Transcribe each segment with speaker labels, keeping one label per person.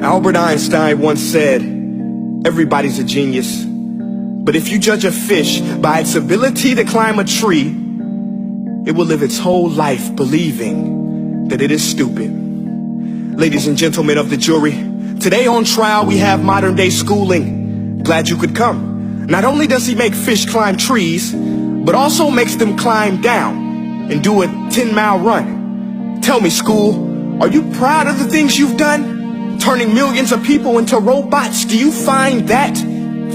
Speaker 1: Albert Einstein once said, everybody's a genius, but if you judge a fish by its ability to climb a tree, it will live its whole life believing that it is stupid. Ladies and gentlemen of the jury, today on trial we have modern day schooling. Glad you could come. Not only does he make fish climb trees, but also makes them climb down and do a 10-mile run. Tell me, school, are you proud of the things you've done? Turning millions of people into robots, do you find that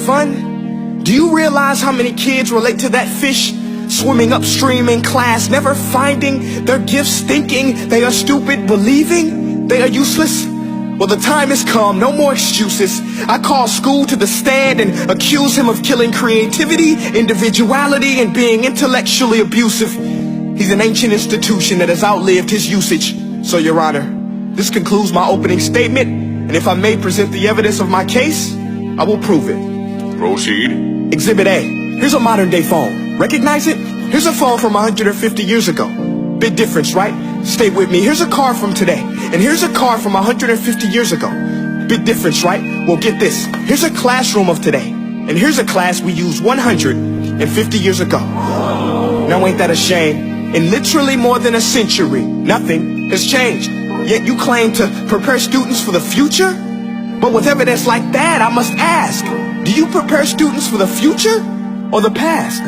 Speaker 1: fun? Do you realize how many kids relate to that fish swimming upstream in class, never finding their gifts, thinking they are stupid, believing they are useless? Well, the time has come, no more excuses. I call school to the stand and accuse him of killing creativity, individuality, and being intellectually abusive. He's an ancient institution that has outlived his usage. So, Your Honor, this concludes my opening statement, and if I may present the evidence of my case, I will prove it.
Speaker 2: Proceed.
Speaker 1: Exhibit A. Here's a modern day phone. Recognize it? Here's a phone from 150 years ago. Big difference, right? Stay with me. Here's a car from today, and here's a car from 150 years ago. Big difference, right? Well, get this. Here's a classroom of today, and here's a class we used 150 years ago. Now ain't that a shame? In literally more than a century, nothing has changed. Yet you claim to prepare students for the future? But with evidence like that, I must ask, do you prepare students for the future or the past?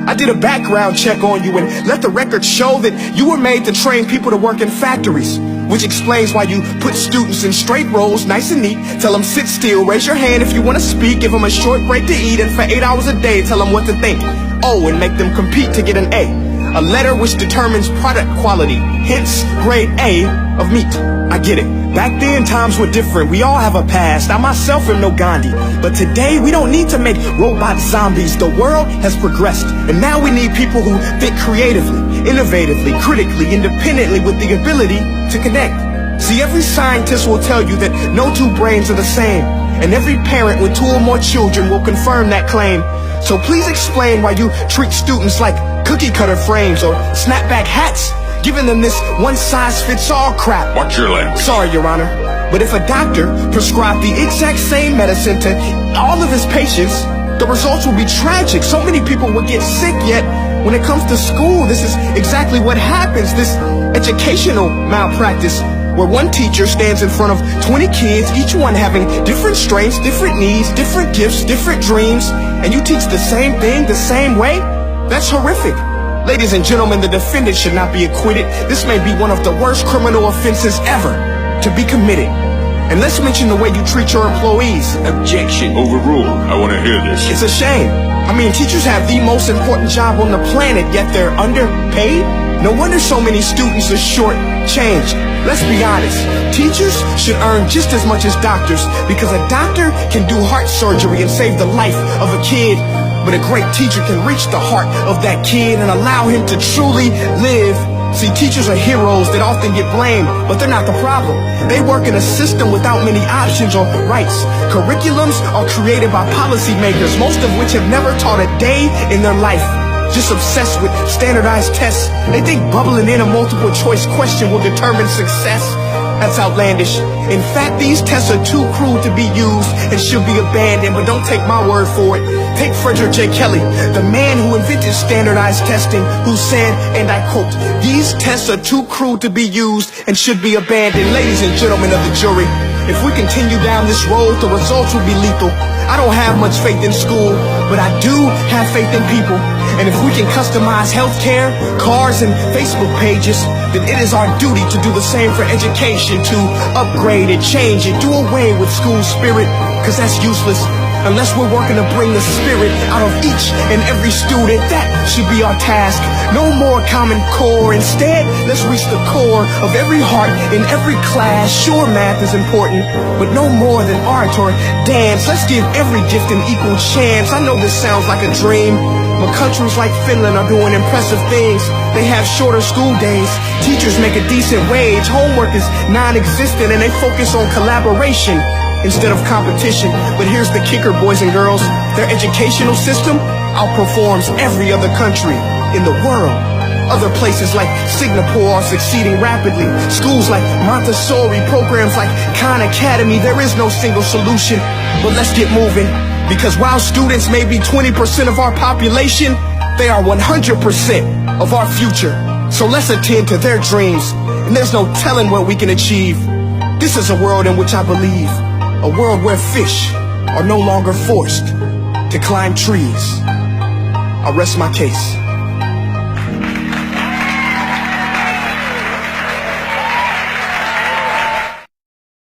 Speaker 1: I did a background check on you and let the record show that you were made to train people to work in factories, which explains why you put students in straight rows, nice and neat, tell them sit still, raise your hand if you want to speak, give them a short break to eat, and for 8 hours a day, tell them what to think. Oh, and make them compete to get an A letter which determines product quality, hence grade A of meat. I get it. Back then, times were different. We all have a past. I myself am no Gandhi. But today, we don't need to make robot zombies. The world has progressed. And now we need people who think creatively, innovatively, critically, independently, with the ability to connect. See, every scientist will tell you that no two brains are the same. And every parent with 2 or more children will confirm that claim. So please explain why you treat students like cookie cutter frames or snapback hats, giving them this one-size-fits-all crap.
Speaker 2: Watch your language.
Speaker 1: Sorry, Your Honor, but if a doctor prescribed the exact same medicine to all of his patients, the results would be tragic. So many people would get sick, yet when it comes to school, this is exactly what happens. This educational malpractice, where one teacher stands in front of 20 kids, each one having different strengths, different needs, different gifts, different dreams, and you teach the same thing the same way? That's horrific. Ladies and gentlemen, the defendant should not be acquitted. This may be one of the worst criminal offenses ever to be committed. And let's mention the way you treat your employees.
Speaker 2: Objection. Overruled. I want to hear this.
Speaker 1: It's a shame. I mean, teachers have the most important job on the planet, yet they're underpaid? No wonder so many students are short-changed. Let's be honest. Teachers should earn just as much as doctors, because a doctor can do heart surgery and save the life of a kid. But a great teacher can reach the heart of that kid and allow him to truly live. See, teachers are heroes that often get blamed, but they're not the problem. They work in a system without many options or rights. Curriculums are created by policymakers, most of which have never taught a day in their life. Just obsessed with standardized tests. They think bubbling in a multiple choice question will determine success. That's outlandish. In fact, these tests are too cruel to be used and should be abandoned, but don't take my word for it. Take Frederick J. Kelly, the man who invented standardized testing, who said, and I quote, "These tests are too cruel to be used and should be abandoned." Ladies and gentlemen of the jury, if we continue down this road, the results will be lethal. I don't have much faith in school, but I do have faith in people. And if we can customize healthcare, cars, and Facebook pages, then it is our duty to do the same for education, to upgrade it, change it, do away with school spirit, because that's useless. Unless we're working to bring the spirit out of each and every student, that should be our task. No more Common Core. Instead, let's reach the core of every heart in every class. Sure, math is important, but no more than art or dance. Let's give every gift an equal chance. I know this sounds like a dream, but countries like Finland are doing impressive things. They have shorter school days. Teachers make a decent wage. Homework is non-existent, and they focus on collaboration instead of competition. But here's the kicker, boys and girls. Their educational system outperforms every other country in the world. Other places like Singapore are succeeding rapidly. Schools like Montessori, programs like Khan Academy, there is no single solution. But let's get moving, because while students may be 20% of our population, they are 100% of our future. So let's attend to their dreams, and there's no telling what we can achieve. This is a world in which I believe, a world where fish are no longer forced to climb trees. I rest my case.